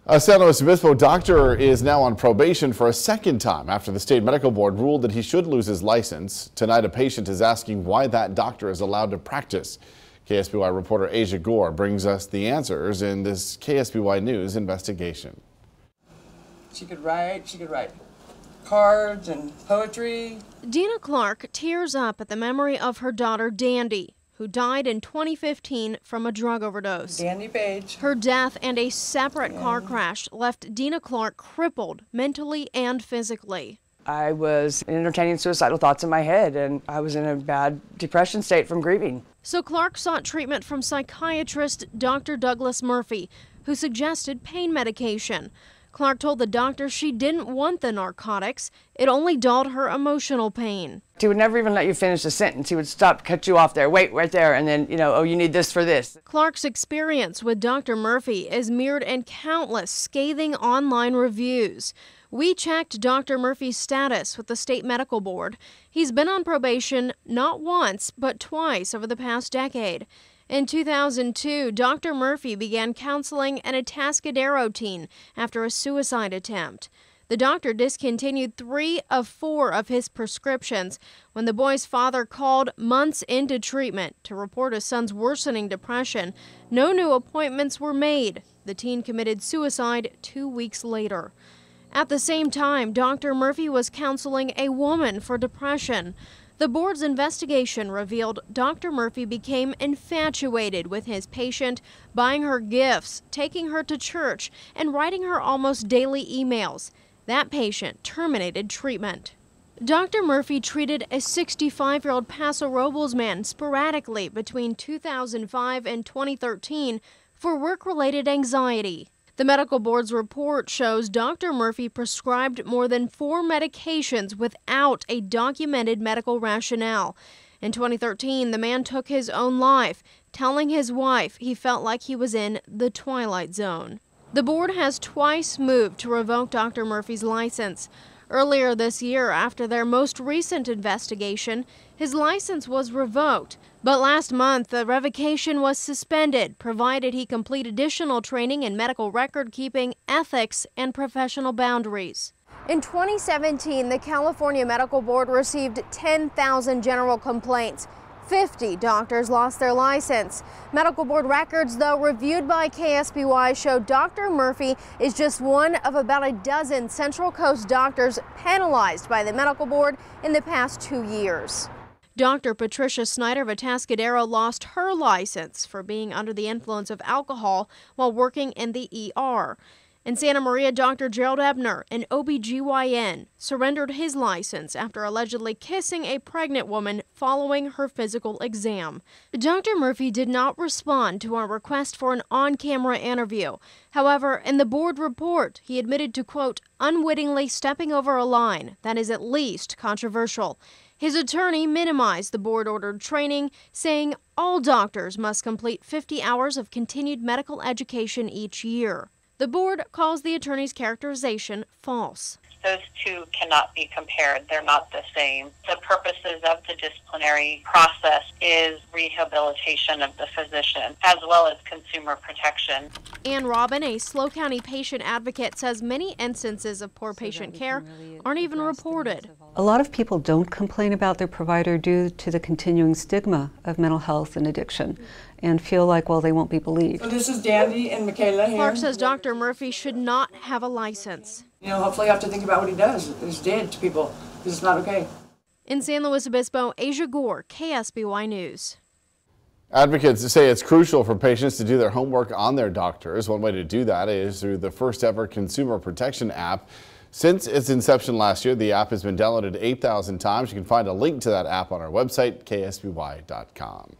A San Luis Obispo doctor is now on probation for a second time after the state medical board ruled that he should lose his license. Tonight, a patient is asking why that doctor is allowed to practice. KSBY reporter Asia Gore brings us the answers in this KSBY News investigation. She could write cards and poetry. Dina Clark tears up at the memory of her daughter Dandy, who died in 2015 from a drug overdose. Dandy Page. Her death and a separate car crash left Dina Clark crippled mentally and physically. I was entertaining suicidal thoughts in my head, and I was in a bad depression state from grieving. So Clark sought treatment from psychiatrist Dr. Douglas Murphy, who suggested pain medication. Clark told the doctor she didn't want the narcotics. It only dulled her emotional pain. He would never even let you finish a sentence. He would stop, cut you off there, wait right there, and then, oh, you need this for this. Clark's experience with Dr. Murphy is mirrored in countless scathing online reviews. We checked Dr. Murphy's status with the state medical board. He's been on probation not once, but twice over the past decade. In 2002, Dr. Murphy began counseling an Atascadero teen after a suicide attempt. The doctor discontinued 3 of 4 of his prescriptions when the boy's father called months into treatment to report his son's worsening depression. No new appointments were made. The teen committed suicide 2 weeks later. At the same time, Dr. Murphy was counseling a woman for depression. The board's investigation revealed Dr. Murphy became infatuated with his patient, buying her gifts, taking her to church, and writing her almost daily emails. That patient terminated treatment. Dr. Murphy treated a 65-year-old Paso Robles man sporadically between 2005 and 2013 for work-related anxiety. The medical board's report shows Dr. Murphy prescribed more than 4 medications without a documented medical rationale. In 2013, the man took his own life, telling his wife he felt like he was in the twilight zone. The board has twice moved to revoke Dr. Murphy's license. Earlier this year, after their most recent investigation, his license was revoked. But last month, the revocation was suspended, provided he complete additional training in medical record keeping, ethics, and professional boundaries. In 2017, the California Medical Board received 10,000 general complaints. 50 doctors lost their license. Medical board records, though reviewed by KSBY, show Dr. Murphy is just one of about a dozen Central Coast doctors penalized by the medical board in the past 2 years. Dr. Patricia Snyder of Atascadero lost her license for being under the influence of alcohol while working in the ER. In Santa Maria, Dr. Gerald Ebner, an OBGYN, surrendered his license after allegedly kissing a pregnant woman following her physical exam. Dr. Murphy did not respond to our request for an on-camera interview. However, in the board report, he admitted to, quote, unwittingly stepping over a line that is at least controversial. His attorney minimized the board-ordered training, saying all doctors must complete 50 hours of continued medical education each year. The board calls the attorney's characterization false. Those two cannot be compared. They're not the same. The purposes of the disciplinary process is rehabilitation of the physician as well as consumer protection. Ann Robin, a SLO County patient advocate, says many instances of poor patient care aren't even reported. A lot of people don't complain about their provider due to the continuing stigma of mental health and addiction and feel like, well, they won't be believed. So this is Dandy and Michaela here. Clark says Dr. Murphy should not have a license. Hopefully you have to think about what he does. He's dead to people. This is not okay. In San Luis Obispo, Asia Gore, KSBY News. Advocates say it's crucial for patients to do their homework on their doctors. One way to do that is through the first ever consumer protection app. Since its inception last year, the app has been downloaded 8,000 times. You can find a link to that app on our website, ksby.com.